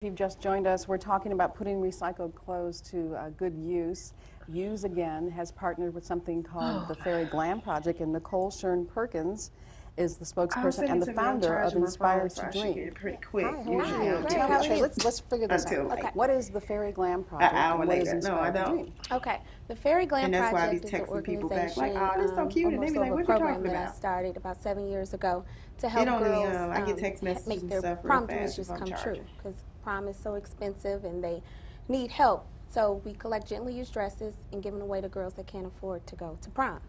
If you've just joined us, we're talking about putting recycled clothes to good use. Use Again has partnered with something called the Fairy Glam Project, and Nicole Shern Perkins is the spokesperson and the founder of Inspired to Dream. Pretty quick. Hi, Usually hi. I'll Tell get me, it let's figure this out. until like Okay. What is the Fairy Glam Project? an hour and what is later. No, I Inspired to don't. Dream? Okay, the Fairy Glam And that's why I be Project is an texting people back organization, like, "Oh, this so cute," and they almost be like, of a "What you program talking that I about?" started about 7 years ago to help only, girls I get text messages make and their stuff real prom fast dreams if just I'm come charging. true, because prom is so expensive and they need help. So we collect gently used dresses and give them away to girls that can't afford to go to prom.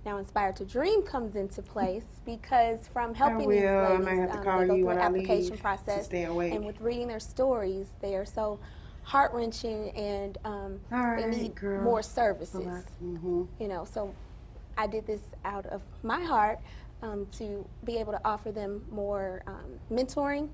Now, Inspired to Dream comes into place because from helping these I ladies, might have to call they go you through when an I application leave process, to stay awake. and with reading their stories, they are so heart-wrenching, and they right, need girl. more services. Mm-hmm. You know, so I did this out of my heart to be able to offer them more mentoring,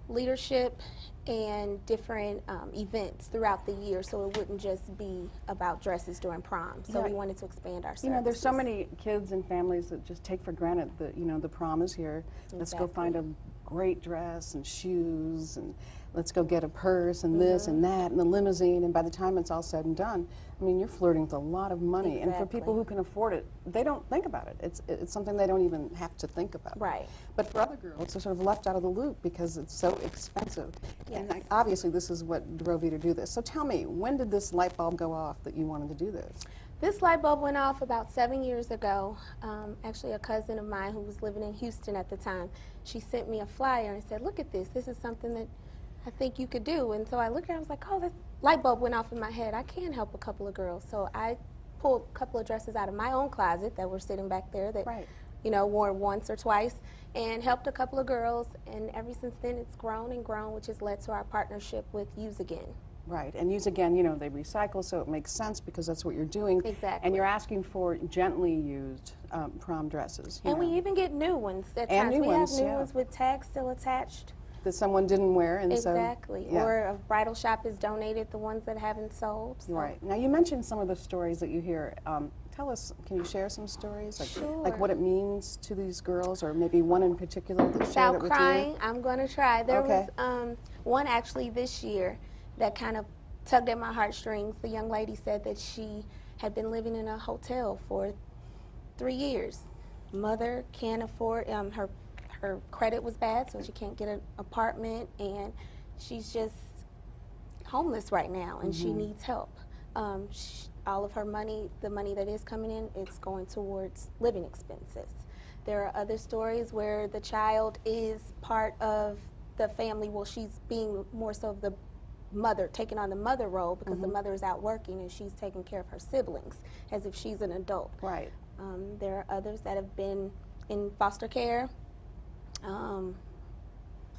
leadership, and different events throughout the year, so it wouldn't just be about dresses during prom. So we wanted to expand our services. You know, there's so many kids and families that just take for granted that, you know, the prom is here. Let's go find a great dress and shoes, and let's go get a purse and this and that and the limousine, and by the time it's all said and done, I mean, you're flirting with a lot of money. And for people who can afford it, they don't think about it. It's something they don't even have to think about. Right. But for other girls, they're sort of left out of the loop because it's so expensive. Yes. And obviously this is what drove you to do this. So tell me, when did this light bulb go off that you wanted to do this? This light bulb went off about 7 years ago. Actually, a cousin of mine who was living in Houston at the time, she sent me a flyer and said, "Look at this. This is something that I think you could do." And so I looked at it, I was like, oh, that light bulb went off in my head. I can help a couple of girls. So I pulled a couple of dresses out of my own closet that were sitting back there that, you know, wore once or twice, and helped a couple of girls. And ever since then, it's grown and grown, which has led to our partnership with Use Again. Right, and Use Again, you know, they recycle, so it makes sense because that's what you're doing. Exactly. And you're asking for gently used prom dresses. And we even get new ones at and times. New we ones, have new ones with tags still attached. That someone didn't wear, and exactly. so Or a bridal shop has donated the ones that haven't sold. So. Right. Now you mentioned some of the stories that you hear. Tell us, can you share some stories, like, Sure. like what it means to these girls, or maybe one in particular that shared it with crying, you? I'm going to try. There was one actually this year that kind of tugged at my heartstrings. The young lady said that she had been living in a hotel for 3 years. Mother can't afford, her credit was bad, so she can't get an apartment, and she's just homeless right now, and she needs help. All of her money, the money that is coming in, it's going towards living expenses. There are other stories where the child is part of the family. Well, she's being more so the mother, taking on the mother role because the mother is out working and she's taking care of her siblings as if she's an adult. Right. There are others that have been in foster care,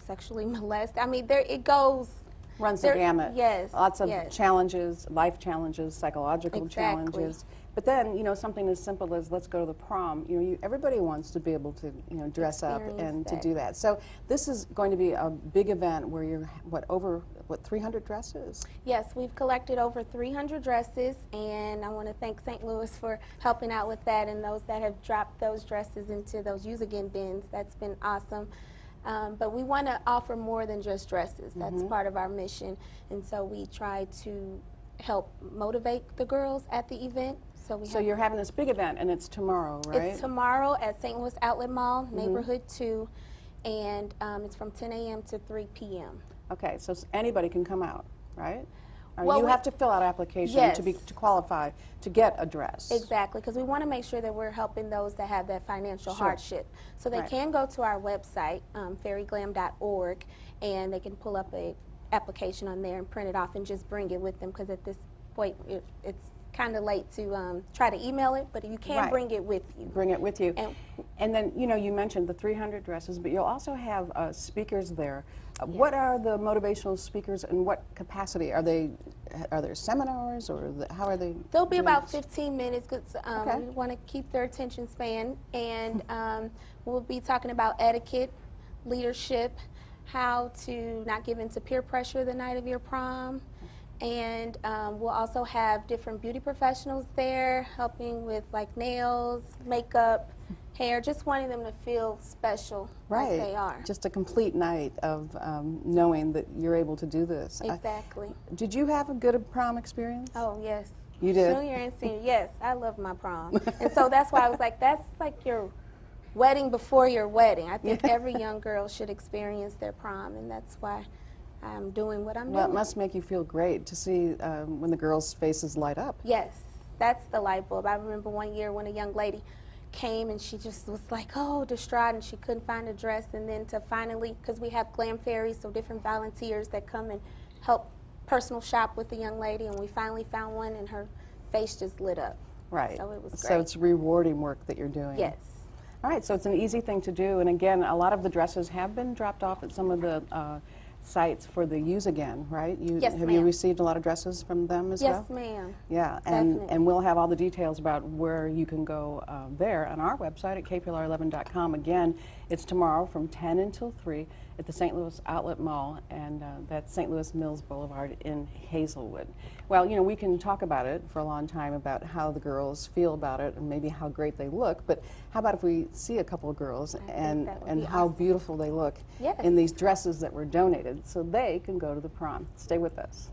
sexually molested. I mean, it goes. Runs the gamut. Yes. Lots of challenges, life challenges, psychological challenges. But then, you know, something as simple as let's go to the prom. You know, everybody wants to be able to, you know, dress up and to do that. So this is going to be a big event where you're over 300 dresses? Yes, we've collected over 300 dresses, and I want to thank St. Louis for helping out with that, and those that have dropped those dresses into those Use Again bins. That's been awesome. But we want to offer more than just dresses. That's part of our mission, and so we try to help motivate the girls at the event. So you're having this big event, and it's tomorrow, right? It's tomorrow at St. Louis Outlet Mall, Neighborhood 2, and it's from 10 a.m. to 3 p.m. Okay, so anybody can come out, right? Or well, you have to fill out an application to qualify to get a dress. Exactly, because we want to make sure that we're helping those that have that financial hardship. So they can go to our website, fairyglam.org, and they can pull up a application on there and print it off and just bring it with them, because at this point it's kind of late to try to email it, but you can bring it with you. Bring it with you. And then, you know, you mentioned the 300 dresses, but you'll also have speakers there. What are the motivational speakers, and what capacity? Are there seminars, or how are they? They'll be about 15 minutes, because we want to keep their attention span, and we'll be talking about etiquette, leadership, how to not give in to peer pressure the night of your prom, And we'll also have different beauty professionals there helping with like nails, makeup, hair, just wanting them to feel special like they are. Just a complete night of knowing that you're able to do this. Exactly. Did you have a good prom experience? Oh, yes. You did? Junior and senior, yes. I love my prom. And so that's why I was like, that's like your wedding before your wedding. I think every young girl should experience their prom, and that's why I'm doing what I'm doing. Well, it must make you feel great to see when the girls' faces light up. Yes, that's the light bulb. I remember one year when a young lady came and she just was like, oh, distraught, and she couldn't find a dress, and then to finally, because we have glam fairies, so different volunteers that come and help personal shop with the young lady, and we finally found one, and her face just lit up. Right. So it was great. So it's rewarding work that you're doing. Yes. All right, so it's an easy thing to do, and again, a lot of the dresses have been dropped off at some of the sites for the Use Again, right? Yes, have you ma'am. received a lot of dresses from them as well? Yes, ma'am. Yeah, and we'll have all the details about where you can go there on our website at KPLR11.com. Again, it's tomorrow from 10 until 3 at the St. Louis Outlet Mall, and that's St. Louis Mills Boulevard in Hazelwood. Well, you know, we can talk about it for a long time about how the girls feel about it and maybe how great they look, but how about if we see a couple of girls and how awesome. Beautiful they look Yes. in these dresses that were donated so they can go to the prom. Stay with us.